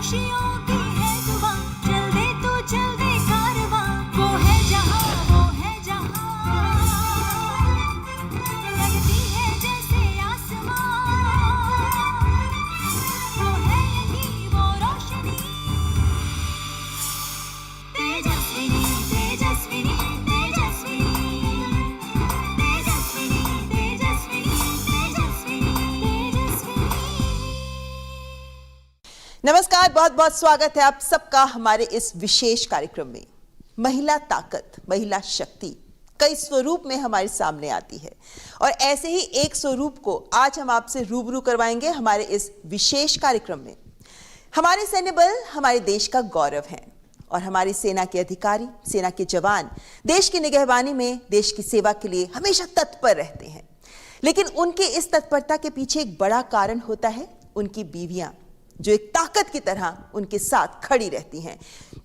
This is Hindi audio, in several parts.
खुशियों की है जुबां, चल दे तू चल दे कारवां, वो है जहां, वो है जहां, लगती है जैसे आसमां, वो है यही वो रोशनी, तेजस्विनी तेजस्विनी तेजस्विनी तेजस्विनी तेजस्विनी तेजस्विनी तेजस्विनी। नमस्कार, बहुत बहुत स्वागत है आप सबका हमारे इस विशेष कार्यक्रम में। महिला ताकत, महिला शक्ति कई स्वरूप में हमारे सामने आती है और ऐसे ही एक स्वरूप को आज हम आपसे रूबरू करवाएंगे हमारे इस विशेष कार्यक्रम में। हमारे सैन्य बल हमारे देश का गौरव है और हमारी सेना के अधिकारी, सेना के जवान देश की निगहबानी में देश की सेवा के लिए हमेशा तत्पर रहते हैं। लेकिन उनके इस तत्परता के पीछे एक बड़ा कारण होता है उनकी बीवियां, जो एक ताकत की तरह उनके साथ खड़ी रहती हैं।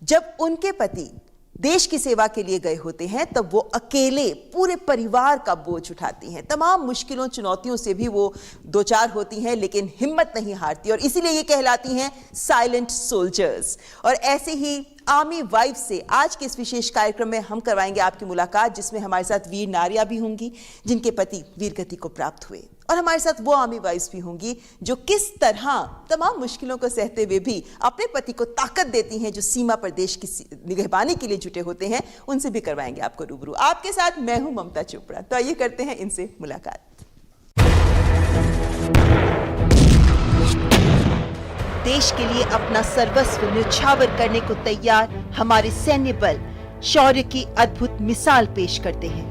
जब उनके पति देश की सेवा के लिए गए होते हैं तब वो अकेले पूरे परिवार का बोझ उठाती हैं। तमाम मुश्किलों चुनौतियों से भी वो दो चार होती हैं लेकिन हिम्मत नहीं हारती और इसीलिए ये कहलाती हैं साइलेंट सोल्जर्स। और ऐसे ही आर्मी वाइफ से आज के इस विशेष कार्यक्रम में हम करवाएंगे आपकी मुलाकात, जिसमें हमारे साथ वीर नारियां भी होंगी जिनके पति वीर गति को प्राप्त हुए, और हमारे साथ वो आर्मी वाइफ्स भी होंगी जो किस तरह तमाम मुश्किलों को सहते हुए भी अपने पति को ताकत देती हैं, जो सीमा पर देश की निगहबानी के लिए जुटे होते हैं। उनसे भी करवाएंगे आपको रूबरू। आपके साथ मैं हूं ममता चोपड़ा। तो आइए करते हैं इनसे मुलाकात। देश के लिए अपना सर्वस्व न्यौछावर करने को तैयार हमारे सैन्य बल शौर्य की अद्भुत मिसाल पेश करते हैं।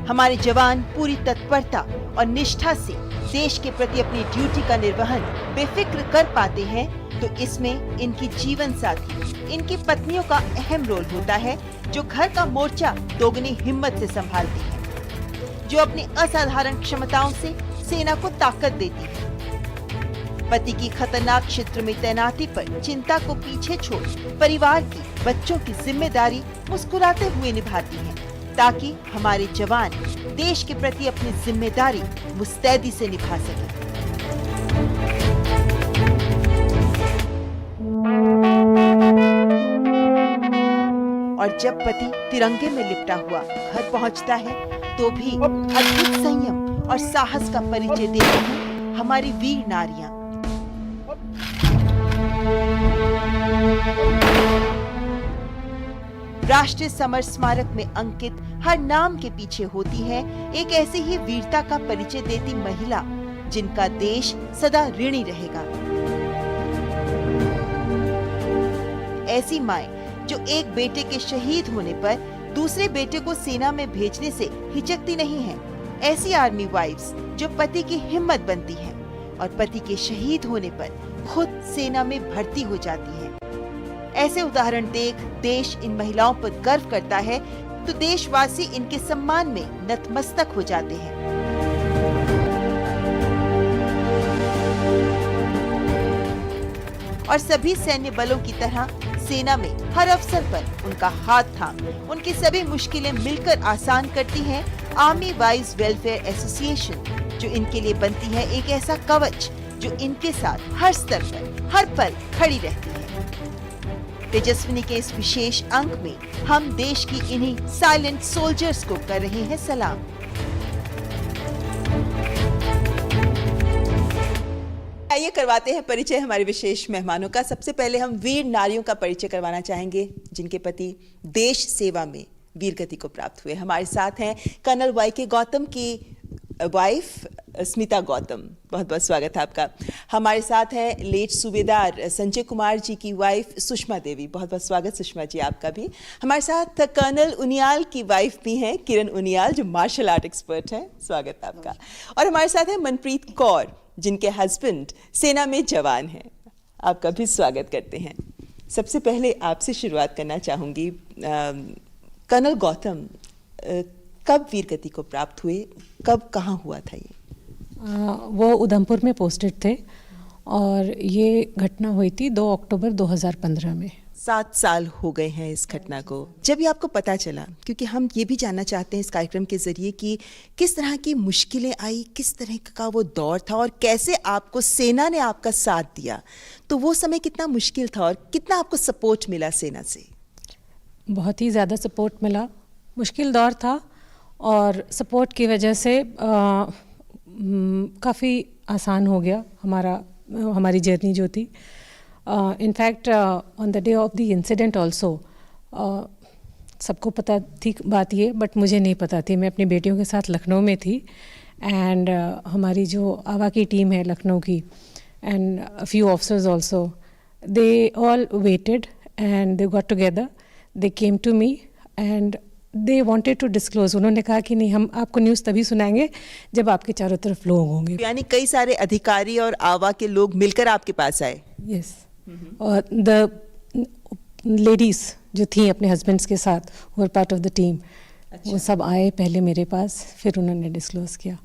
हमारे जवान पूरी तत्परता और निष्ठा से देश के प्रति अपनी ड्यूटी का निर्वहन बेफिक्र कर पाते हैं, तो इसमें इनकी जीवन साथी, इनकी पत्नियों का अहम रोल होता है, जो घर का मोर्चा दोगुनी हिम्मत से संभालती है, जो अपनी असाधारण क्षमताओं से सेना को ताकत देती है। पति की खतरनाक क्षेत्र में तैनाती पर चिंता को पीछे छोड़ परिवार की, बच्चों की जिम्मेदारी मुस्कुराते हुए निभाती हैं, ताकि हमारे जवान देश के प्रति अपनी जिम्मेदारी मुस्तैदी से निभा सकें। और जब पति तिरंगे में लिपटा हुआ घर पहुंचता है तो भी अद्भुत संयम और साहस का परिचय देती हैं हमारी वीर नारियां। राष्ट्रीय समर स्मारक में अंकित हर नाम के पीछे होती है एक ऐसी ही वीरता का परिचय देती महिला, जिनका देश सदा ऋणी रहेगा। ऐसी माएं जो एक बेटे के शहीद होने पर दूसरे बेटे को सेना में भेजने से हिचकती नहीं हैं। ऐसी आर्मी वाइफ्स जो पति की हिम्मत बनती हैं और पति के शहीद होने पर खुद सेना में भर्ती हो जाती हैं। ऐसे उदाहरण देख देश इन महिलाओं पर गर्व करता है, तो देशवासी इनके सम्मान में नतमस्तक हो जाते हैं। और सभी सैन्य बलों की तरह सेना में हर अवसर पर उनका हाथ थाम उनकी सभी मुश्किलें मिलकर आसान करती है आर्मी वाइव्स वेलफेयर एसोसिएशन, जो इनके लिए बनती है एक ऐसा कवच जो इनके साथ हर स्तर पर हर पल खड़ी रहती है। तेजस्विनी के इस विशेष अंक में हम देश की इन्हीं साइलेंट सोल्जर्स को कर रहे हैं सलाम। आइए करवाते हैं परिचय हमारे विशेष मेहमानों का। सबसे पहले हम वीर नारियों का परिचय करवाना चाहेंगे, जिनके पति देश सेवा में वीर गति को प्राप्त हुए। हमारे साथ हैं कर्नल वाई.के. गौतम की वाइफ स्मिता गौतम। बहुत बहुत स्वागत है आपका। हमारे साथ है लेट सूबेदार संजय कुमार जी की वाइफ सुषमा देवी। बहुत बहुत स्वागत सुषमा जी आपका भी। हमारे साथ कर्नल उनियाल की वाइफ भी हैं किरण उनियाल, जो मार्शल आर्ट एक्सपर्ट हैं। स्वागत है आपका। और हमारे साथ है मनप्रीत कौर, जिनके हस्बैंड सेना में जवान हैं। आपका भी स्वागत करते हैं। सबसे पहले आपसे शुरुआत करना चाहूँगी, कर्नल गौतम, कब वीर गति को प्राप्त हुए, कब कहाँ हुआ था ये? वो उधमपुर में पोस्टेड थे और ये घटना हुई थी 2 अक्टूबर 2015 में। 7 साल हो गए हैं इस घटना को। जब ये आपको पता चला, क्योंकि हम ये भी जानना चाहते हैं इस कार्यक्रम के जरिए कि किस तरह की मुश्किलें आई, किस तरह का वो दौर था और कैसे आपको सेना ने आपका साथ दिया, तो वो समय कितना मुश्किल था और कितना आपको सपोर्ट मिला सेना से? बहुत ही ज़्यादा सपोर्ट मिला। मुश्किल दौर था और सपोर्ट की वजह से काफ़ी आसान हो गया हमारी जर्नी जो थी। In fact on the day of the incident also सबको पता थी बात ये, बट मुझे नहीं पता थी। मैं अपनी बेटियों के साथ लखनऊ में थी एंड हमारी जो आवा की टीम है लखनऊ की and a few officers also, they all waited and they got together, they came to me and they wanted to disclose. उन्होंने कहा कि नहीं, हम आपको न्यूज़ तभी सुनाएंगे जब आपके चारों तरफ लोग होंगे। यानी कई सारे अधिकारी और आवा के लोग मिलकर आपके पास आए? यस। और द लेडीज़ जो थी अपने हस्बैंड्स के साथ, वो पार्ट ऑफ द टीम, वो सब आए पहले मेरे पास, फिर उन्होंने डिस्क्लोज किया।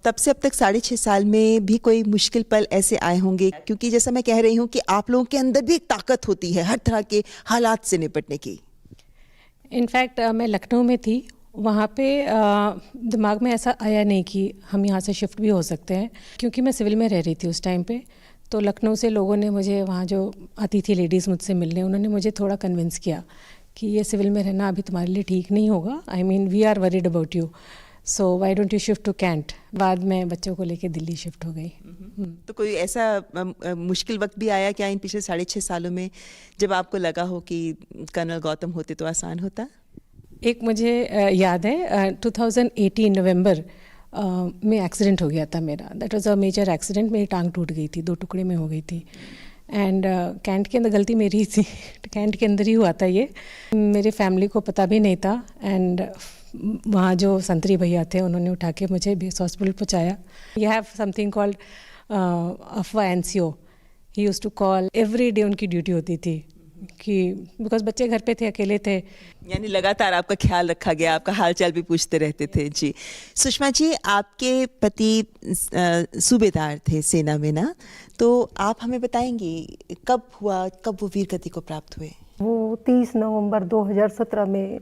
तब से अब तक 6.5 साल में भी कोई मुश्किल पल ऐसे आए होंगे, क्योंकि जैसा मैं कह रही हूँ कि आप लोगों के अंदर भी एक ताकत होती है हर तरह के हालात से निपटने की। इनफैक्ट मैं लखनऊ में थी, वहाँ पे दिमाग में ऐसा आया नहीं कि हम यहाँ से शिफ्ट भी हो सकते हैं, क्योंकि मैं सिविल में रह रही थी उस टाइम पे। तो लखनऊ से लोगों ने मुझे, वहाँ जो आती थी लेडीज़ मुझसे मिलने, उन्होंने मुझे थोड़ा कन्विंस किया कि ये सिविल में रहना अभी तुम्हारे लिए ठीक नहीं होगा, I mean we are worried about you, so why don't you shift to cantt. बाद में बच्चों को लेके दिल्ली शिफ्ट हो गई। तो कोई ऐसा मुश्किल वक्त भी आया क्या इन पिछले 6.5 सालों में, जब आपको लगा हो कि कर्नल गौतम होते तो आसान होता? एक मुझे याद है 2018 नवंबर में एक्सीडेंट हो गया था मेरा। That was a major accident. मेरी टांग टूट गई थी, 2 टुकड़े में हो गई थी एंड कैंट के अंदर, गलती मेरी ही थी, कैंट के अंदर ही हुआ था ये। मेरे फैमिली को पता भी नहीं था एंड वहाँ जो संतरी भैया थे उन्होंने उठा के मुझे बेस हॉस्पिटल पहुँचाया। यू हैव समथिंग कॉल्ड अफवा NCO, he used to call every day. उनकी ड्यूटी होती थी कि बिकॉज बच्चे घर पे थे, अकेले थे, यानी लगातार आपका ख्याल रखा गया, आपका हालचाल भी पूछते रहते थे। जी सुषमा जी, आपके पति सूबेदार थे सेना में ना, तो आप हमें बताएंगी कब हुआ, कब वो वीर गति को प्राप्त हुए? वो 30 नवंबर 2017 में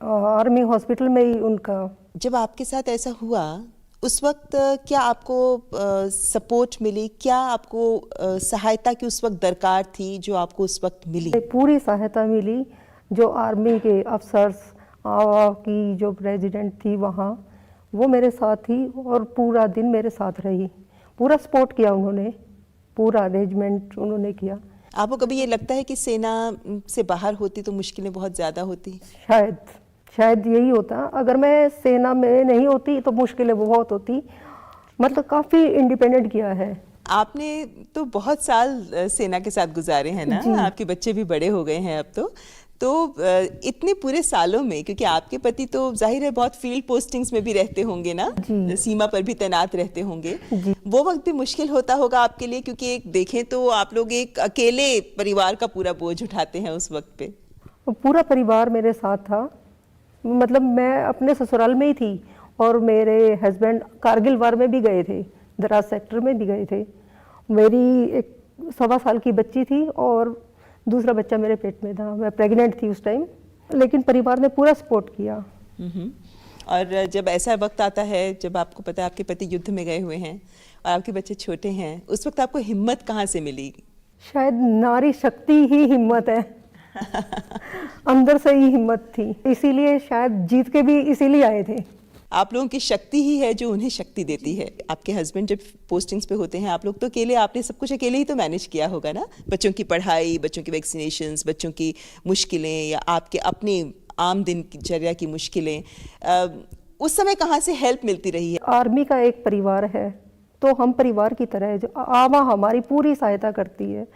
आर्मी हॉस्पिटल में ही उनका। जब आपके साथ ऐसा हुआ उस वक्त क्या आपको सपोर्ट मिली, क्या आपको सहायता की उस वक्त दरकार थी जो आपको उस वक्त मिली? पूरी सहायता मिली। जो आर्मी के अफसर्स, आवा की जो प्रेसिडेंट थी वहाँ, वो मेरे साथ थी और पूरा दिन मेरे साथ रही। पूरा सपोर्ट किया उन्होंने, पूरा अरेंजमेंट उन्होंने किया। आपको कभी ये लगता है कि सेना से बाहर होती तो मुश्किलें बहुत ज़्यादा होती? शायद यही होता। अगर मैं सेना में नहीं होती तो मुश्किलें बहुत होती। मतलब काफ़ी इंडिपेंडेंट किया है। आपने तो बहुत साल सेना के साथ गुजारे हैं ना, आपके बच्चे भी बड़े हो गए हैं अब तो इतने पूरे सालों में, क्योंकि आपके पति तो जाहिर है बहुत फील्ड पोस्टिंग्स में भी रहते होंगे ना, सीमा पर भी तैनात रहते होंगे, वो वक्त भी मुश्किल होता होगा आपके लिए, क्योंकि एक देखें तो आप लोग एक अकेले परिवार का पूरा बोझ उठाते हैं उस वक्त पे। पूरा परिवार मेरे साथ था। मतलब मैं अपने ससुराल में ही थी और मेरे हस्बैंड कारगिल वार में भी गए थे, द्रास सेक्टर में भी गए थे। मेरी एक 1.25 साल की बच्ची थी और दूसरा बच्चा मेरे पेट में था। मैं प्रेग्नेंट थी उस टाइम, लेकिन परिवार ने पूरा सपोर्ट किया। और जब ऐसा वक्त आता है, जब आपको पता है आपके पति युद्ध में गए हुए हैं और आपके बच्चे छोटे हैं, उस वक्त आपको हिम्मत कहाँ से मिली? शायद नारी शक्ति ही हिम्मत है। अंदर से ही हिम्मत थी, इसीलिए शायद जीत के भी इसीलिए आए थे। आप लोगों की शक्ति ही है जो उन्हें शक्ति देती है। आपके हस्बैंड जब पोस्टिंग्स पे होते हैं, आप लोग तो अकेले, आपने सब कुछ अकेले ही तो मैनेज किया होगा ना, बच्चों की पढ़ाई, बच्चों की वैक्सीनेशंस, बच्चों की मुश्किलें या आपके अपनी आम दिनचर्या की मुश्किलें, उस समय कहाँ से हेल्प मिलती रही है? आर्मी का एक परिवार है तो हम परिवार की तरह है, जो आवा हमारी पूरी सहायता करती है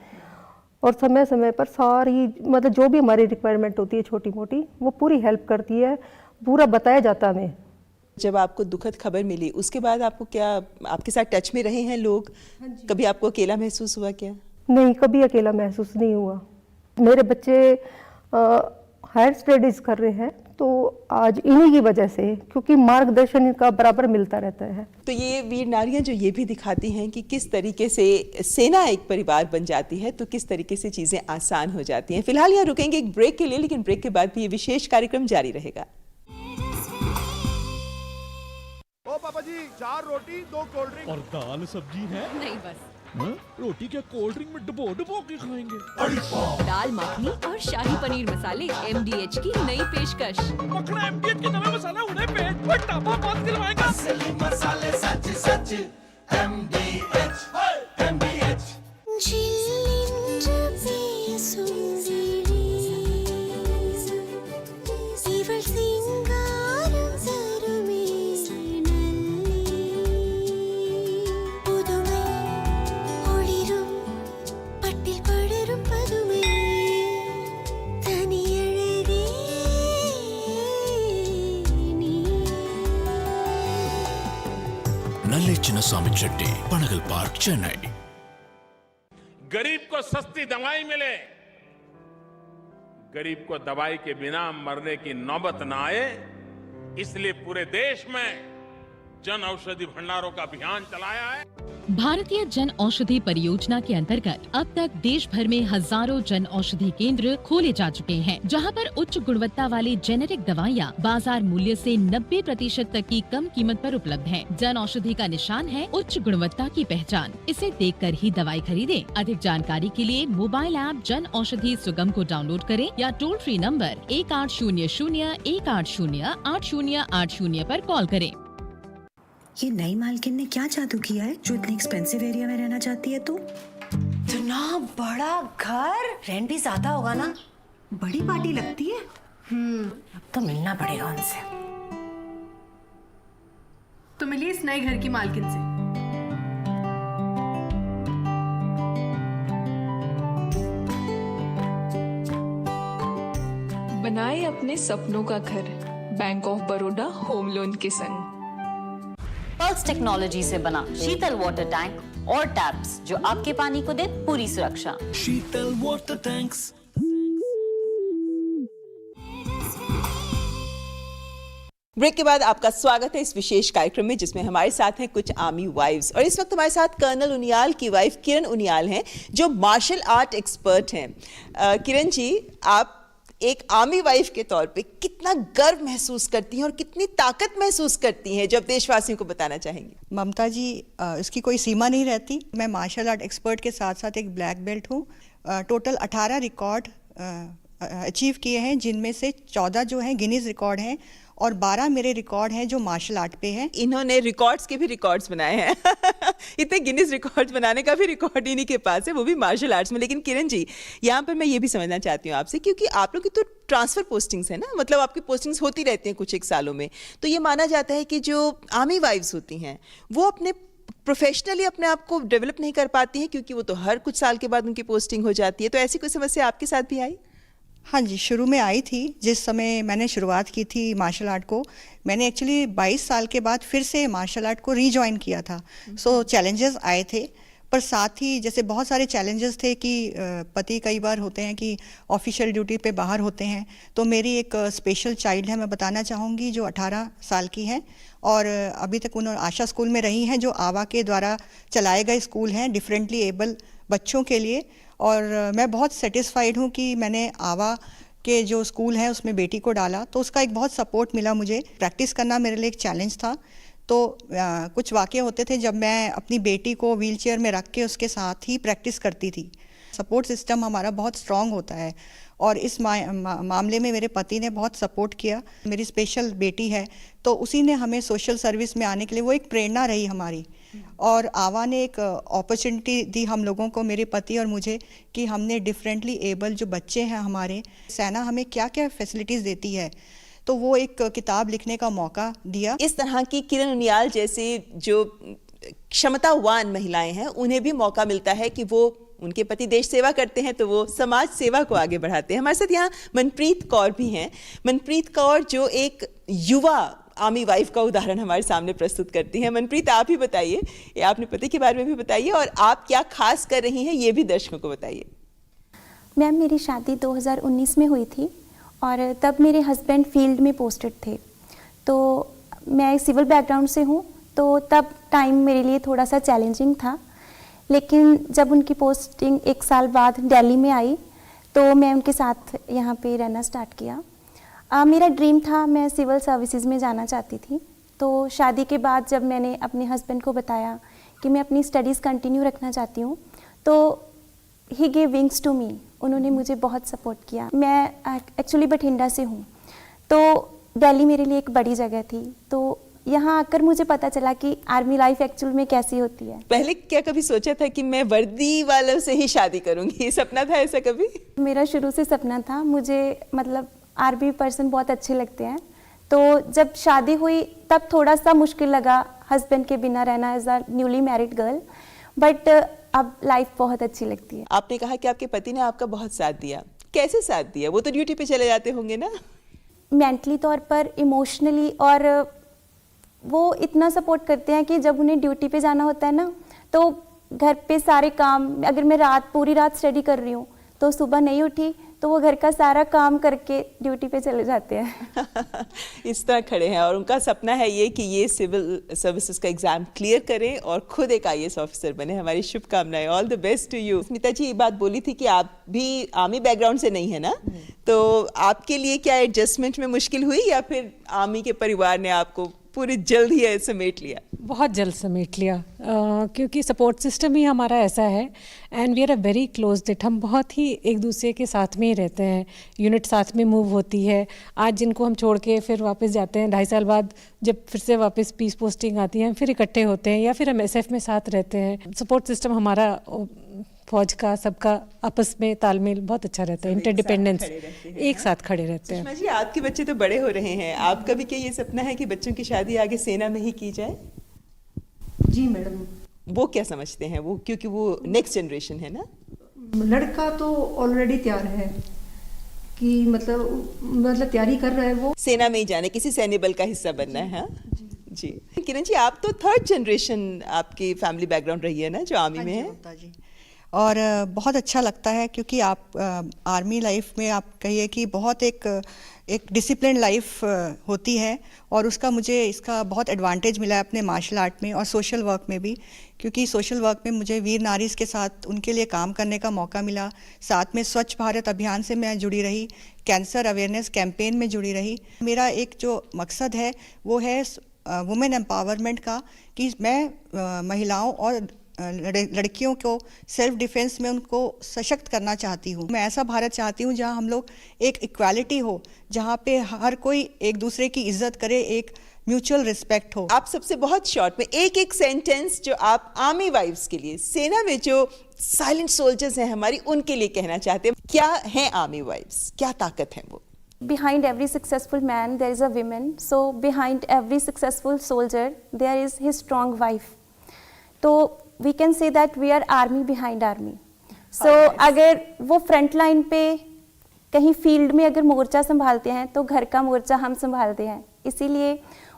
और समय समय पर सारी, मतलब जो भी हमारी रिक्वायरमेंट होती है छोटी मोटी, वो पूरी हेल्प करती है। पूरा बताया जाता हमें। जब आपको दुखद खबर मिली उसके बाद आपको क्या, आपके साथ टच में रहे हैं लोग? कभी आपको अकेला महसूस हुआ क्या? नहीं, कभी अकेला महसूस नहीं हुआ। मेरे बच्चे हायर स्टडीज़ कर रहे हैं तो आज इन्हीं की वजह से, क्योंकि मार्गदर्शन इनका बराबर मिलता रहता है। तो ये वीर नारियां जो ये भी दिखाती हैं कि किस तरीके से सेना एक परिवार बन जाती है, तो किस तरीके से चीज़ें आसान हो जाती हैं। फिलहाल यहाँ रुकेंगे एक ब्रेक के लिए, लेकिन ब्रेक के बाद भी ये विशेष कार्यक्रम जारी रहेगा। ओ पापा जी, 4 रोटी 2 कोल्ड ड्रिंक और दाल सब्जी है? नहीं बस। रोटी क्या कोल्ड ड्रिंक में डुबो डुबो के खाएंगे? दाल मखनी और शाही पनीर मसाले MDH की नई पेशकश। मखना MDH के नए मसाले उन्हें पेट में टापा बांध दिलवाएगा। असली मसाले सच सच MDH MDH। नल्ले चिन्नस्वामी चट्टी, पनगल पार्क, चेन्नई। गरीब को सस्ती दवाई मिले, गरीब को दवाई के बिना मरने की नौबत न आए, इसलिए पूरे देश में जन औषधि भंडारों का अभियान चलाया है। भारतीय जन औषधि परियोजना के अंतर्गत अब तक देश भर में हजारों जन औषधि केंद्र खोले जा चुके हैं, जहां पर उच्च गुणवत्ता वाली जेनेरिक दवाइयां बाजार मूल्य से 90% तक की कम कीमत पर उपलब्ध हैं। जन औषधि का निशान है उच्च गुणवत्ता की पहचान। इसे देखकर ही दवाई खरीदें। अधिक जानकारी के लिए मोबाइल ऐप जन औषधि सुगम को डाउनलोड करें या टोल फ्री नंबर 1800-180-8080 पर कॉल करें। ये नई मालकिन ने क्या जादू किया है जो इतने एक्सपेंसिव एरिया में रहना चाहती है तू? इतना बड़ा घर, रेंट भी ज्यादा होगा ना? बड़ी पार्टी लगती है। अब तो मिलना पड़ेगा उनसे। तो मिलिए इस नए घर की मालकिन से। बनाए अपने सपनों का घर bank of Baroda home loan के संग। पल्स टेक्नोलॉजी से बना शीतल वाटर टैंक और टैप्स जो आपके पानी को दे पूरी सुरक्षा। शीतल वाटर टैंक्स। ब्रेक के बाद आपका स्वागत है इस विशेष कार्यक्रम में, जिसमें हमारे साथ हैं कुछ आर्मी वाइव्स। और इस वक्त हमारे साथ कर्नल उनियाल की वाइफ किरण उनियाल हैं, जो मार्शल आर्ट एक्सपर्ट हैं। किरण जी, आप एक आर्मी वाइफ के तौर पे कितना गर्व महसूस करती हैं और कितनी ताकत महसूस करती हैं, जब देशवासियों को बताना चाहेंगी? ममता जी, इसकी कोई सीमा नहीं रहती। मैं मार्शल आर्ट एक्सपर्ट के साथ साथ एक ब्लैक बेल्ट हूँ। टोटल 18 रिकॉर्ड अचीव किए हैं, जिनमें से 14 जो हैं गिनीज रिकॉर्ड हैं और 12 मेरे रिकॉर्ड हैं जो मार्शल आर्ट पे हैं। इन्होंने रिकॉर्ड्स के भी रिकॉर्ड्स बनाए हैं। इतने गिनीज रिकॉर्ड्स बनाने का भी रिकॉर्ड इन्हीं के पास है, वो भी मार्शल आर्ट्स में। लेकिन किरण जी, यहाँ पर मैं ये भी समझना चाहती हूँ आपसे, क्योंकि आप लोग की तो ट्रांसफर पोस्टिंग्स है ना, मतलब आपकी पोस्टिंग्स होती रहती हैं कुछ एक सालों में। तो ये माना जाता है कि जो आर्मी वाइफ्स होती हैं वो अपने प्रोफेशनली अपने आप को डेवलप नहीं कर पाती हैं, क्योंकि वो तो हर कुछ साल के बाद उनकी पोस्टिंग हो जाती है। तो ऐसी कोई समस्या आपके साथ भी आई? हाँ जी, शुरू में आई थी। जिस समय मैंने शुरुआत की थी मार्शल आर्ट को, मैंने एक्चुअली 22 साल के बाद फिर से मार्शल आर्ट को रीजॉइन किया था। सो चैलेंजेस आए थे, पर साथ ही जैसे बहुत सारे चैलेंजेस थे कि पति कई बार होते हैं कि ऑफिशियल ड्यूटी पे बाहर होते हैं। तो मेरी एक स्पेशल चाइल्ड है, मैं बताना चाहूँगी, जो 18 साल की है और अभी तक उन्होंने आशा स्कूल में रही हैं, जो आवा के द्वारा चलाए गए स्कूल हैं डिफरेंटली एबल बच्चों के लिए। और मैं बहुत सेटिस्फाइड हूँ कि मैंने आवा के जो स्कूल है उसमें बेटी को डाला, तो उसका एक बहुत सपोर्ट मिला मुझे। प्रैक्टिस करना मेरे लिए एक चैलेंज था। तो कुछ वाक़ये होते थे जब मैं अपनी बेटी को व्हीलचेयर में रख के उसके साथ ही प्रैक्टिस करती थी। सपोर्ट सिस्टम हमारा बहुत स्ट्रॉन्ग होता है और इस मामले में मेरे पति ने बहुत सपोर्ट किया। मेरी स्पेशल बेटी है, तो उसी ने हमें सोशल सर्विस में आने के लिए, वो एक प्रेरणा रही हमारी। और आवा ने एक अपॉर्चुनिटी दी हम लोगों को, मेरे पति और मुझे, कि हमने डिफरेंटली एबल जो बच्चे हैं हमारे, सेना हमें क्या क्या फैसिलिटीज़ देती है, तो वो एक किताब लिखने का मौका दिया। इस तरह की किरण उनियाल जैसे जो क्षमतावान महिलाएं हैं, उन्हें भी मौका मिलता है कि वो, उनके पति देश सेवा करते हैं तो वो समाज सेवा को आगे बढ़ाते हैं। हमारे साथ यहाँ मनप्रीत कौर भी हैं। मनप्रीत कौर जो एक युवा आर्मी वाइफ का उदाहरण हमारे सामने प्रस्तुत करती हैं। मनप्रीत, आप ही बताइए, या अपने पति के बारे में भी बताइए, और आप क्या खास कर रही हैं ये भी दर्शकों को बताइए। मैम, मेरी शादी 2019 में हुई थी और तब मेरे हस्बैंड फील्ड में पोस्टेड थे। तो मैं सिविल बैकग्राउंड से हूँ, तो तब टाइम मेरे लिए थोड़ा सा चैलेंजिंग था। लेकिन जब उनकी पोस्टिंग 1 साल बाद दिल्ली में आई तो मैं उनके साथ यहाँ पे रहना स्टार्ट किया। मेरा ड्रीम था, मैं सिविल सर्विसेज में जाना चाहती थी। तो शादी के बाद जब मैंने अपने हस्बैंड को बताया कि मैं अपनी स्टडीज़ कंटिन्यू रखना चाहती हूँ, तो he gave wings to me. उन्होंने मुझे बहुत सपोर्ट किया। मैं एक्चुअली बठिंडा से हूँ, तो दिल्ली मेरे लिए एक बड़ी जगह थी। तो यहाँ आकर मुझे पता चला कि आर्मी लाइफ एक्चुअल में कैसी होती है। पहले क्या कभी सोचा था कि मैं वर्दी वालों से ही शादी करूंगी? ये सपना था ऐसा कभी? मेरा शुरू से सपना था। मुझे मतलब आर्मी पर्सन बहुत अच्छे लगते हैं। तो जब शादी हुई तब थोड़ा सा मुश्किल लगा हस्बैंड के बिना रहना as a newly married girl, but अब लाइफ बहुत अच्छी लगती है। आपने कहा कि आपके पति ने आपका बहुत साथ दिया। कैसे साथ दिया? वो तो ड्यूटी पे चले जाते होंगे ना? मेंटली तौर पर, इमोशनली, और वो इतना सपोर्ट करते हैं कि जब उन्हें ड्यूटी पे जाना होता है ना, तो घर पे सारे काम, अगर मैं पूरी रात स्टडी कर रही हूँ तो सुबह नहीं उठी तो वो घर का सारा काम करके ड्यूटी पे चले जाते हैं। इस तरह खड़े हैं और उनका सपना है ये कि ये सिविल सर्विसेज का एग्जाम क्लियर करें और खुद एक IAS ऑफिसर बने। हमारी शुभकामनाएं। All the best to you. Smita ji, ये बात बोली थी कि आप भी आर्मी बैकग्राउंड से नहीं है ना, तो आपके लिए क्या एडजस्टमेंट में मुश्किल हुई या फिर आर्मी के परिवार ने आपको पूरी जल्द ही समेट लिया? बहुत जल्द समेट लिया, क्योंकि सपोर्ट सिस्टम ही हमारा ऐसा है and we are a very close knit. हम बहुत ही एक दूसरे के साथ में ही रहते हैं। यूनिट साथ में मूव होती है। आज जिनको हम छोड़ के फिर वापस जाते हैं, 2.5 साल बाद जब फिर से वापस पीस पोस्टिंग आती है, हम फिर इकट्ठे होते हैं या फिर हम SF में साथ रहते हैं। सपोर्ट सिस्टम हमारा फौज का सबका आपस में तालमेल बहुत अच्छा रहता है। इंटरडिपेंडेंस, एक साथ खड़े रहते हैं। सुषमा जी, आपके बच्चे तो बड़े हो रहे हैं, आपका भी क्या ये सपना है कि बच्चों की शादी आगे सेना में ही की जाए? जी मैडम। वो क्या समझते हैं वो, क्योंकि वो नेक्स्ट जनरेशन है ना? लड़का तो ऑलरेडी तैयार है कि मतलब तैयारी कर रहा है, वो सेना में ही जाने, किसी सैन्य बल का हिस्सा बनना है। हाँ जी। किरण जी, आप तो 3rd जनरेशन आपकी फैमिली बैकग्राउंड रही है ना जो आर्मी में है? जी। और बहुत अच्छा लगता है क्योंकि आप आर्मी लाइफ में आप कहिए कि बहुत एक डिसिप्लिन लाइफ होती है और उसका मुझे इसका बहुत एडवांटेज मिला है अपने मार्शल आर्ट में और सोशल वर्क में भी, क्योंकि सोशल वर्क में मुझे वीर नारीज के साथ उनके लिए काम करने का मौका मिला। साथ में स्वच्छ भारत अभियान से मैं जुड़ी रही, कैंसर अवेयरनेस कैंपेन में जुड़ी रही। मेरा एक जो मकसद है वो है वुमेन एम्पावरमेंट का, कि मैं महिलाओं और लड़कियों को सेल्फ डिफेंस में उनको सशक्त करना चाहती हूँ। मैं ऐसा भारत चाहती हूँ जहाँ हम लोग एक इक्वालिटी हो, जहाँ पे हर कोई एक दूसरे की इज्जत करे, एक म्यूचुअल रिस्पेक्ट हो। आप सबसे बहुत शॉर्ट में एक सेंटेंस जो आप आर्मी वाइफ्स के लिए, सेना में जो साइलेंट सोल्जर्स हैं हमारी, उनके लिए कहना चाहते हैं। क्या है आर्मी वाइफ्स, क्या ताकत है वो? Behind every successful man there is a woman, so behind every successful soldier there is his strong wife. तो we can say that we are army behind army. So अगर वो फ्रंट लाइन पे कहीं फील्ड में अगर मोर्चा संभालते हैं तो घर का मोर्चा हम संभालते हैं। इसीलिए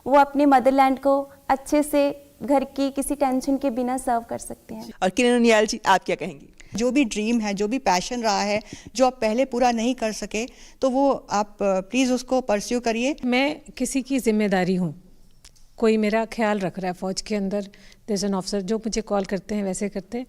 वो अपने मदरलैंड को अच्छे से घर की किसी टेंशन के बिना सर्व कर सकते हैं। और किरण उनियाल जी, आप क्या कहेंगी? जो भी ड्रीम है, जो भी पैशन रहा है, जो आप पहले पूरा नहीं कर सके, तो वो आप प्लीज़ उसको परस्यू करिए। मैं किसी की जिम्मेदारी हूँ, कोई मेरा ख्याल रख रहा है फौज के अंदर, देयर इज एन ऑफिसर जो मुझे कॉल करते हैं, वैसे करते हैं,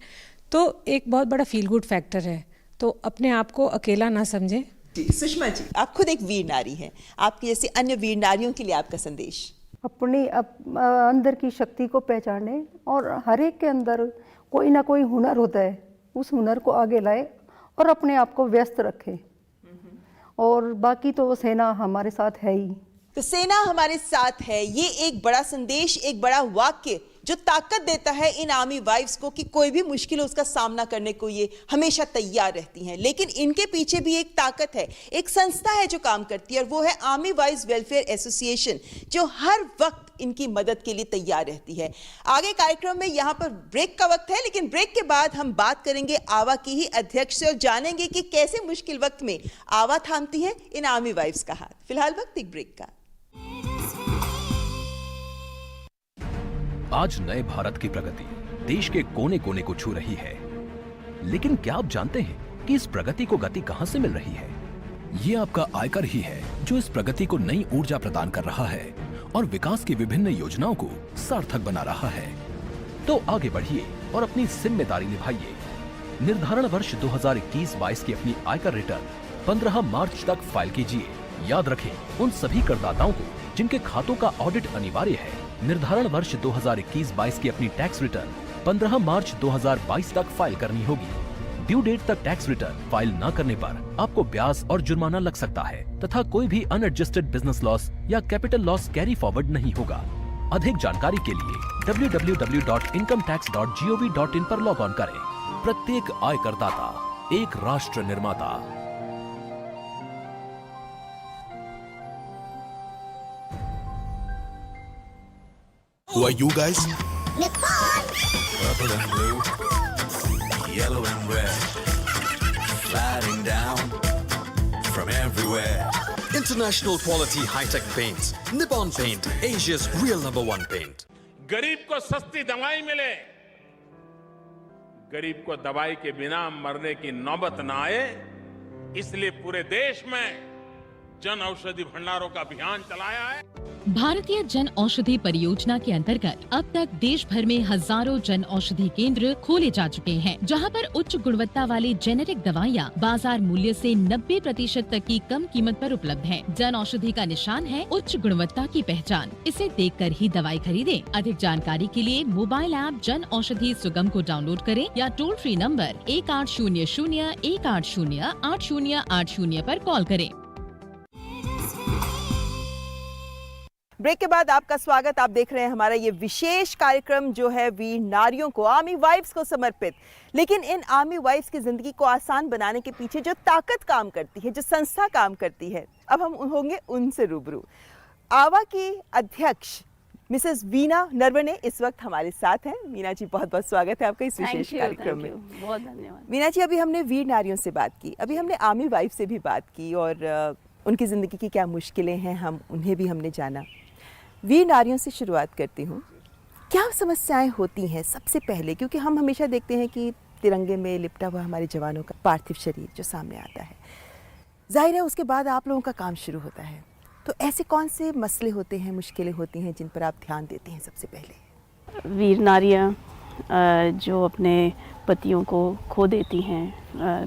तो एक बहुत बड़ा फील गुड फैक्टर है। तो अपने आप को अकेला ना समझें। जी, सुषमा जी, आप खुद एक वीर नारी हैं, आपकी जैसे अन्य वीर नारियों के लिए आपका संदेश? अपनी अंदर की शक्ति को पहचाने और हर एक के अंदर कोई ना कोई हुनर होता है, उस हुनर को आगे लाए और अपने आप को व्यस्त रखें। और बाकी तो सेना हमारे साथ है ही। तो सेना हमारे साथ है, ये एक बड़ा संदेश, एक बड़ा वाक्य जो ताकत देता है इन आर्मी वाइफ्स को कि कोई भी मुश्किल हो उसका सामना करने को ये हमेशा तैयार रहती हैं। लेकिन इनके पीछे भी एक ताकत है, एक संस्था है जो काम करती है और वो है आर्मी वाइफ्स वेलफेयर एसोसिएशन, जो हर वक्त इनकी मदद के लिए तैयार रहती है। आगे कार्यक्रम में यहाँ पर ब्रेक का वक्त है, लेकिन ब्रेक के बाद हम बात करेंगे आवा की ही अध्यक्ष से और जानेंगे कि कैसे मुश्किल वक्त में आवा थामती है इन आर्मी वाइफ्स का हाथ। फिलहाल वक्त एक ब्रेक का। आज नए भारत की प्रगति देश के कोने कोने को छू रही है, लेकिन क्या आप जानते हैं कि इस प्रगति को गति कहां से मिल रही है? ये आपका आयकर ही है जो इस प्रगति को नई ऊर्जा प्रदान कर रहा है और विकास की विभिन्न योजनाओं को सार्थक बना रहा है। तो आगे बढ़िए और अपनी जिम्मेदारी निभाइए। निर्धारण वर्ष 2021-22 की अपनी आयकर रिटर्न 15 मार्च तक फाइल कीजिए। याद रखें, उन सभी करदाताओं को जिनके खातों का ऑडिट अनिवार्य है, निर्धारण वर्ष 2021-22 की अपनी टैक्स रिटर्न 15 मार्च 2022 तक फाइल करनी होगी। ड्यू डेट तक टैक्स रिटर्न फाइल न करने पर आपको ब्याज और जुर्माना लग सकता है तथा कोई भी अनएडजस्टेड बिजनेस लॉस या कैपिटल लॉस कैरी फॉरवर्ड नहीं होगा। अधिक जानकारी के लिए www.incometax.gov.in पर लॉग ऑन करें। प्रत्येक आयकरदाता एक राष्ट्र निर्माता। Who are you guys? Purple and blue, yellow and red, sliding down from everywhere. International quality high-tech paints. Nippon Paint, Asia's real #1 paint. गरीब को सस्ती दवाई मिले, गरीब को दवाई के बिना मरने की नौबत न आए, इसलिए पूरे देश में जन औषधि भंडारों का अभियान चलाया है। भारतीय जन औषधि परियोजना के अंतर्गत अब तक देश भर में हजारों जन औषधि केंद्र खोले जा चुके हैं, जहां पर उच्च गुणवत्ता वाली जेनेरिक दवाइयां बाजार मूल्य से 90% तक की कम कीमत पर उपलब्ध हैं। जन औषधि का निशान है उच्च गुणवत्ता की पहचान। इसे देखकर ही दवाई खरीदें। अधिक जानकारी के लिए मोबाइल ऐप जन औषधि सुगम को डाउनलोड करें या टोल फ्री नंबर 1800-180-8080 पर कॉल करें। ब्रेक के बाद आपका स्वागत। आप देख रहे हैं हमारा ये विशेष कार्यक्रम जो है वीर नारियों को, आर्मी वाइफ्स को समर्पित। लेकिन इन आर्मी वाइफ्स की जिंदगी को आसान बनाने के पीछे जो ताकत काम करती है, जो संस्था काम करती है, अब हम होंगे उनसे रूबरू। आवा की अध्यक्ष मिसेस वीना नरवणे इस वक्त हमारे साथ हैं। वीना जी, बहुत बहुत स्वागत है आपका इस विशेष कार्यक्रम में। बहुत धन्यवाद। वीना जी, अभी हमने वीर नारियों से बात की, अभी हमने आर्मी वाइफ से भी बात की और उनकी जिंदगी की क्या मुश्किलें हैं हम उन्हें भी हमने जाना। वीर नारियों से शुरुआत करती हूँ। क्या समस्याएं होती हैं सबसे पहले, क्योंकि हम हमेशा देखते हैं कि तिरंगे में लिपटा हुआ हमारे जवानों का पार्थिव शरीर जो सामने आता है, जाहिर है उसके बाद आप लोगों का काम शुरू होता है। तो ऐसे कौन से मसले होते हैं, मुश्किलें होती हैं जिन पर आप ध्यान देते हैं सबसे पहले? वीर नारियाँ जो अपने पतियों को खो देती हैं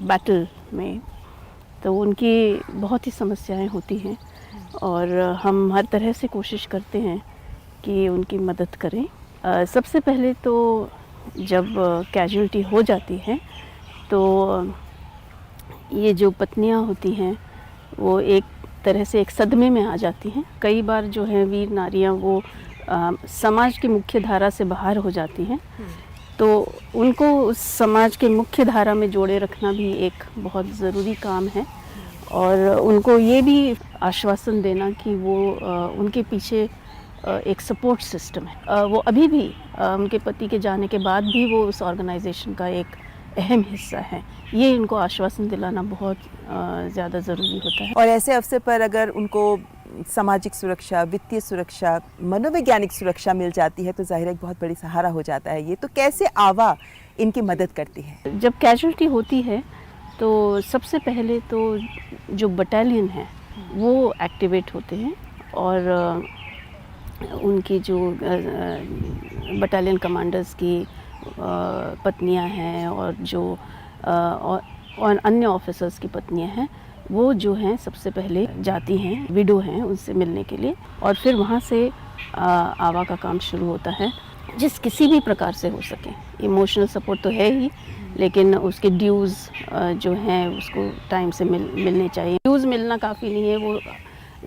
बैटल में, तो उनकी बहुत ही समस्याएं होती हैं और हम हर तरह से कोशिश करते हैं कि उनकी मदद करें। सबसे पहले तो जब कैजुअल्टी हो जाती है तो ये जो पत्नियां होती हैं वो एक तरह से एक सदमे में आ जाती हैं। कई बार जो है वीर नारियां वो समाज की मुख्य धारा से बाहर हो जाती हैं, तो उनको उस समाज के मुख्य धारा में जोड़े रखना भी एक बहुत ज़रूरी काम है और उनको ये भी आश्वासन देना कि वो उनके पीछे एक सपोर्ट सिस्टम है। वो अभी भी उनके पति के जाने के बाद भी वो उस ऑर्गेनाइजेशन का एक अहम हिस्सा है। ये इनको आश्वासन दिलाना बहुत ज़्यादा ज़रूरी होता है। और ऐसे अवसर पर अगर उनको सामाजिक सुरक्षा, वित्तीय सुरक्षा, मनोवैज्ञानिक सुरक्षा मिल जाती है तो जाहिर है बहुत बड़ी सहारा हो जाता है ये। तो कैसे आवा इनकी मदद करती है? जब कैजुअल्टी होती है तो सबसे पहले तो जो बटालियन है वो एक्टिवेट होते हैं और उनकी जो बटालियन कमांडर्स की पत्नियां हैं और जो और अन्य ऑफिसर्स की पत्नियां हैं, वो जो हैं सबसे पहले जाती हैं, विडो हैं, उनसे मिलने के लिए। और फिर वहाँ से आवा का काम शुरू होता है, जिस किसी भी प्रकार से हो सके। इमोशनल सपोर्ट तो है ही, लेकिन उसके ड्यूज़ जो हैं उसको टाइम से मिलने चाहिए। ड्यूज़ मिलना काफ़ी नहीं है, वो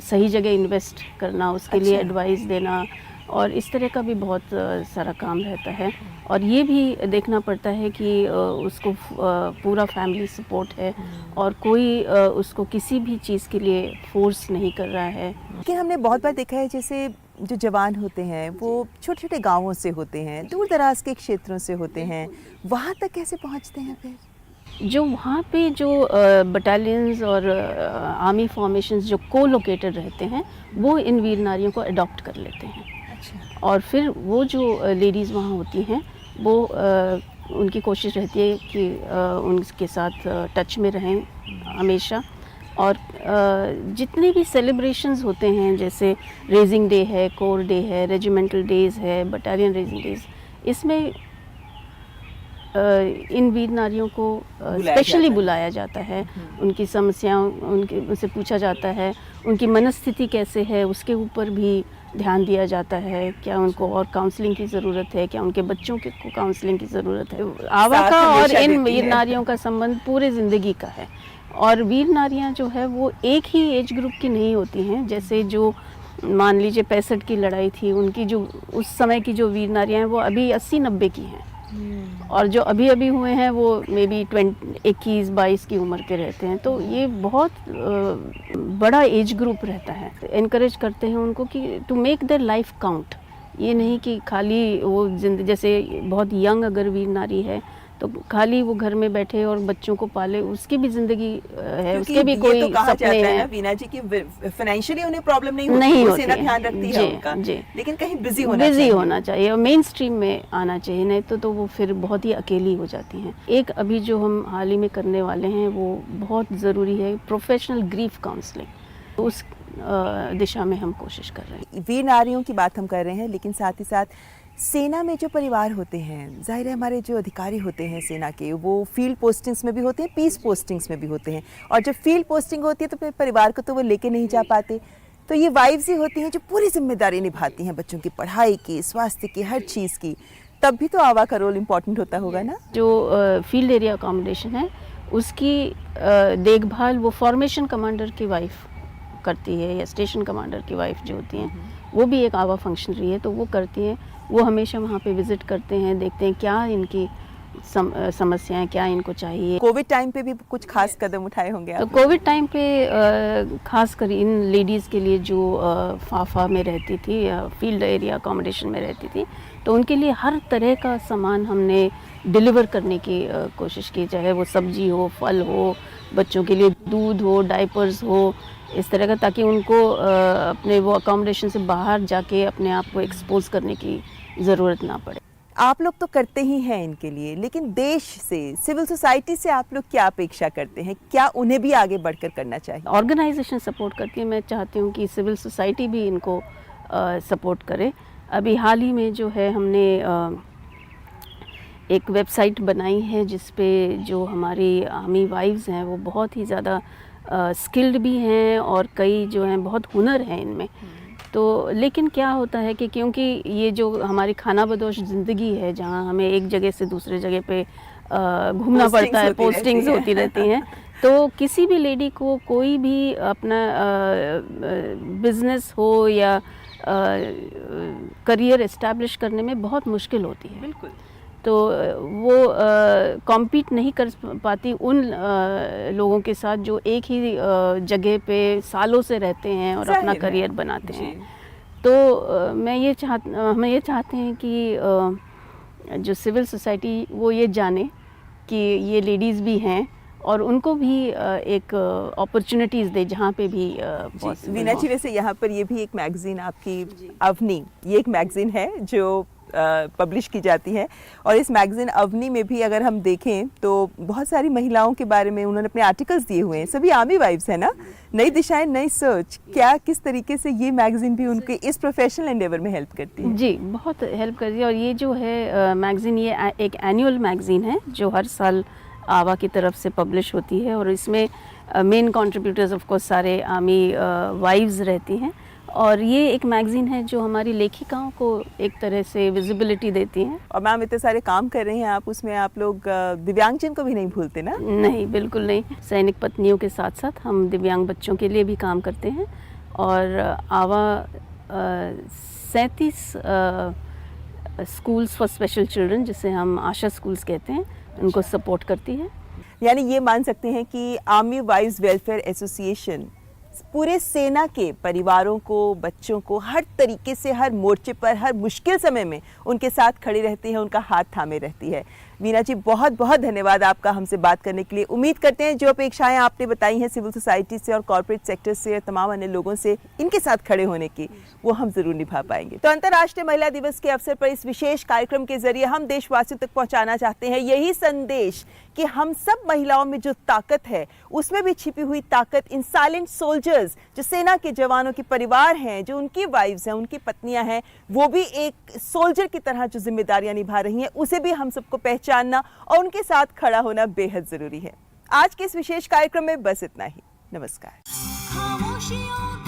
सही जगह इन्वेस्ट करना, उसके लिए एडवाइस देना और इस तरह का भी बहुत सारा काम रहता है। और ये भी देखना पड़ता है कि उसको पूरा फैमिली सपोर्ट है और कोई उसको किसी भी चीज़ के लिए फोर्स नहीं कर रहा है। लेकिन हमने बहुत बार देखा है जैसे जो जवान होते हैं वो छोटे छोटे गांवों से होते हैं, दूर दराज के क्षेत्रों से होते हैं, वहाँ तक कैसे पहुँचते हैं फिर? जो वहाँ पे जो बटालियंस और आर्मी फॉर्मेशंस जो को-लोकेटेड रहते हैं वो इन वीर नारियों को अडॉप्ट कर लेते हैं। अच्छा। और फिर वो जो लेडीज़ वहाँ होती हैं वो उनकी कोशिश रहती है कि उनके साथ टच में रहें हमेशा, और जितने भी सेलिब्रेशंस होते हैं, जैसे रेजिंग डे है, कोर डे है, रेजिमेंटल डेज है, बटालियन रेजिंग डेज, इसमें इन वीर नारियों को स्पेशली बुलाया जाता है। उनकी समस्याओं उनसे पूछा जाता है, उनकी मनस्थिति कैसे है उसके ऊपर भी ध्यान दिया जाता है। क्या उनको और काउंसलिंग की ज़रूरत है, क्या उनके बच्चों को काउंसलिंग की ज़रूरत है। आवा का और इन वीर नारियों का संबंध पूरे ज़िंदगी का है। और वीर नारियां जो है वो एक ही एज ग्रुप की नहीं होती हैं। जैसे जो मान लीजिए 65 की लड़ाई थी, उनकी जो उस समय की जो वीर नारियां हैं वो अभी 80-90 की हैं, और जो अभी अभी हुए हैं वो मे बी 21-22 की उम्र के रहते हैं। तो ये बहुत बड़ा एज ग्रुप रहता है। इनकरेज करते हैं उनको कि to make their life count. ये नहीं कि खाली वो जैसे बहुत यंग अगर वीर नारी है तो खाली वो घर में बैठे और बच्चों को पाले, उसकी भी जिंदगी है, उसके भी कोई तो कहा सपने जाता है हैं। ना वीना जी की फाइनेंशियली उन्हें प्रॉब्लम नहीं नहीं होती, होती सेना है। ध्यान रखती जी, है उनका, जी। लेकिन कहीं बिजी होना चाहिए और मेन स्ट्रीम में आना चाहिए, नहीं तो वो फिर बहुत ही अकेली हो जाती हैं। एक अभी जो हम हाल ही में करने वाले हैं वो बहुत ज़रूरी है, प्रोफेशनल ग्रीफ काउंसलिंग। उस दिशा में हम कोशिश कर रहे हैं। वीर नारियों की बात हम कर रहे हैं, लेकिन साथ ही साथ सेना में जो परिवार होते हैं, जाहिर है हमारे जो अधिकारी होते हैं सेना के, वो फील्ड पोस्टिंग्स में भी होते हैं, पीस पोस्टिंग्स में भी होते हैं, और जब फील्ड पोस्टिंग होती है तो फिर परिवार को तो वो लेके नहीं जा पाते। तो ये वाइफ्स ही होती हैं जो पूरी जिम्मेदारी निभाती हैं बच्चों की पढ़ाई की, स्वास्थ्य की, हर चीज़ की। तब भी तो आवा का रोल इम्पोर्टेंट होता होगा ना। जो फील्ड एरिया अकोमोडेशन है उसकी देखभाल वो फॉर्मेशन कमांडर की वाइफ करती है, या स्टेशन कमांडर की वाइफ जो होती हैं वो भी एक आवा फंक्शनरी है, तो वो करती हैं। वो हमेशा वहाँ पे विजिट करते हैं, देखते हैं क्या इनकी समस्याएं, क्या इनको चाहिए। कोविड टाइम पे भी कुछ खास कदम उठाए होंगे तो आप? कोविड टाइम पे खास कर इन लेडीज़ के लिए जो फाफा में रहती थी या फील्ड एरिया अकोमोडेशन में रहती थी, तो उनके लिए हर तरह का सामान हमने डिलीवर करने की कोशिश की, चाहे वो सब्जी हो, फल हो, बच्चों के लिए दूध हो, डायपर्स हो, इस तरह का, ताकि उनको अपने वो अकोमोडेशन से बाहर जाके अपने आप को एक्सपोज करने की ज़रूरत ना पड़े। आप लोग तो करते ही हैं इनके लिए, लेकिन देश से, सिविल सोसाइटी से आप लोग क्या अपेक्षा करते हैं? क्या उन्हें भी आगे बढ़कर करना चाहिए? ऑर्गेनाइजेशन सपोर्ट करती है। मैं चाहती हूँ कि सिविल सोसाइटी भी इनको सपोर्ट करे। अभी हाल ही में जो है हमने एक वेबसाइट बनाई है जिस पे जो हमारी आर्मी वाइव्स हैं वो बहुत ही ज़्यादा स्किल्ड भी हैं, और कई जो हैं बहुत हुनर हैं इनमें। तो लेकिन क्या होता है कि क्योंकि ये जो हमारी खाना बदोश ज़िंदगी है, जहाँ हमें एक जगह से दूसरे जगह पे घूमना पड़ता है, पोस्टिंग्स होती रहती हैं, तो किसी भी लेडी को कोई भी अपना बिजनेस हो या करियर इस्टेब्लिश करने में बहुत मुश्किल होती है। बिल्कुल। तो वो कॉम्पीट नहीं कर पाती उन लोगों के साथ जो एक ही जगह पे सालों से रहते हैं और अपना करियर बनाते हैं। तो हम ये चाहते हैं कि जो सिविल सोसाइटी वो ये जाने कि ये लेडीज़ भी हैं और उनको भी एक अपॉर्चुनिटीज़ दे जहाँ पे भी वीना जी, वैसे यहाँ पर ये भी एक मैगज़ीन आपकी अवनी, ये एक मैगज़ीन है जो पब्लिश की जाती है, और इस मैगज़ीन अवनी में भी अगर हम देखें तो बहुत सारी महिलाओं के बारे में उन्होंने अपने आर्टिकल्स दिए हुए हैं। सभी आर्मी वाइफ्स है ना, नई दिशाएं, नई सोच। क्या किस तरीके से ये मैगज़ीन भी उनके इस प्रोफेशनल एंडेवर में हेल्प करती है? जी, बहुत हेल्प करती है। और ये जो है मैगज़ीन, ये एक एनुअल मैगज़ीन है जो हर साल आवा की तरफ से पब्लिश होती है, और इसमें मेन कंट्रीब्यूटर्स ऑफ कोर्स सारे आर्मी वाइव्स रहती हैं। और ये एक मैगज़ीन है जो हमारी लेखिकाओं को एक तरह से विजिबिलिटी देती हैं। और मैम, इतने सारे काम कर रही हैं आप, उसमें आप लोग दिव्यांगजन को भी नहीं भूलते ना? नहीं, बिल्कुल नहीं। सैनिक पत्नियों के साथ साथ हम दिव्यांग बच्चों के लिए भी काम करते हैं, और आवा 37 स्कूल्स फॉर स्पेशल चिल्ड्रन, जिसे हम आशा स्कूल्स कहते हैं, उनको सपोर्ट करती है। यानी ये मान सकते हैं कि आर्मी वाइव्स वेलफेयर एसोसिएशन पूरे सेना के परिवारों को, बच्चों को हर तरीके से, हर मोर्चे पर, हर मुश्किल समय में उनके साथ खड़ी रहती है, उनका हाथ थामे रहती है। वीना जी, बहुत बहुत धन्यवाद आपका हमसे बात करने के लिए। उम्मीद करते हैं जो अपेक्षाएं आपने बताई हैं सिविल सोसाइटी से और कॉर्पोरेट सेक्टर से और तमाम अन्य लोगों से इनके साथ खड़े होने की, वो हम जरूर निभा पाएंगे। तो अंतर्राष्ट्रीय महिला दिवस के अवसर पर इस विशेष कार्यक्रम के जरिए हम देशवासियों तक पहुंचाना चाहते हैं यही संदेश कि हम सब महिलाओं में जो ताकत है उसमें भी छिपी हुई ताकत इन साइलेंट सोल्जर्स, जो सेना के जवानों के परिवार हैं, जो उनकी वाइफ्स हैं, उनकी पत्नियां हैं, वो भी एक सोल्जर की तरह जो जिम्मेदारियां निभा रही हैं, उसे भी हम सबको पहचानना और उनके साथ खड़ा होना बेहद ज़रूरी है। आज के इस विशेष कार्यक्रम में बस इतना ही। नमस्कार। खामोशियों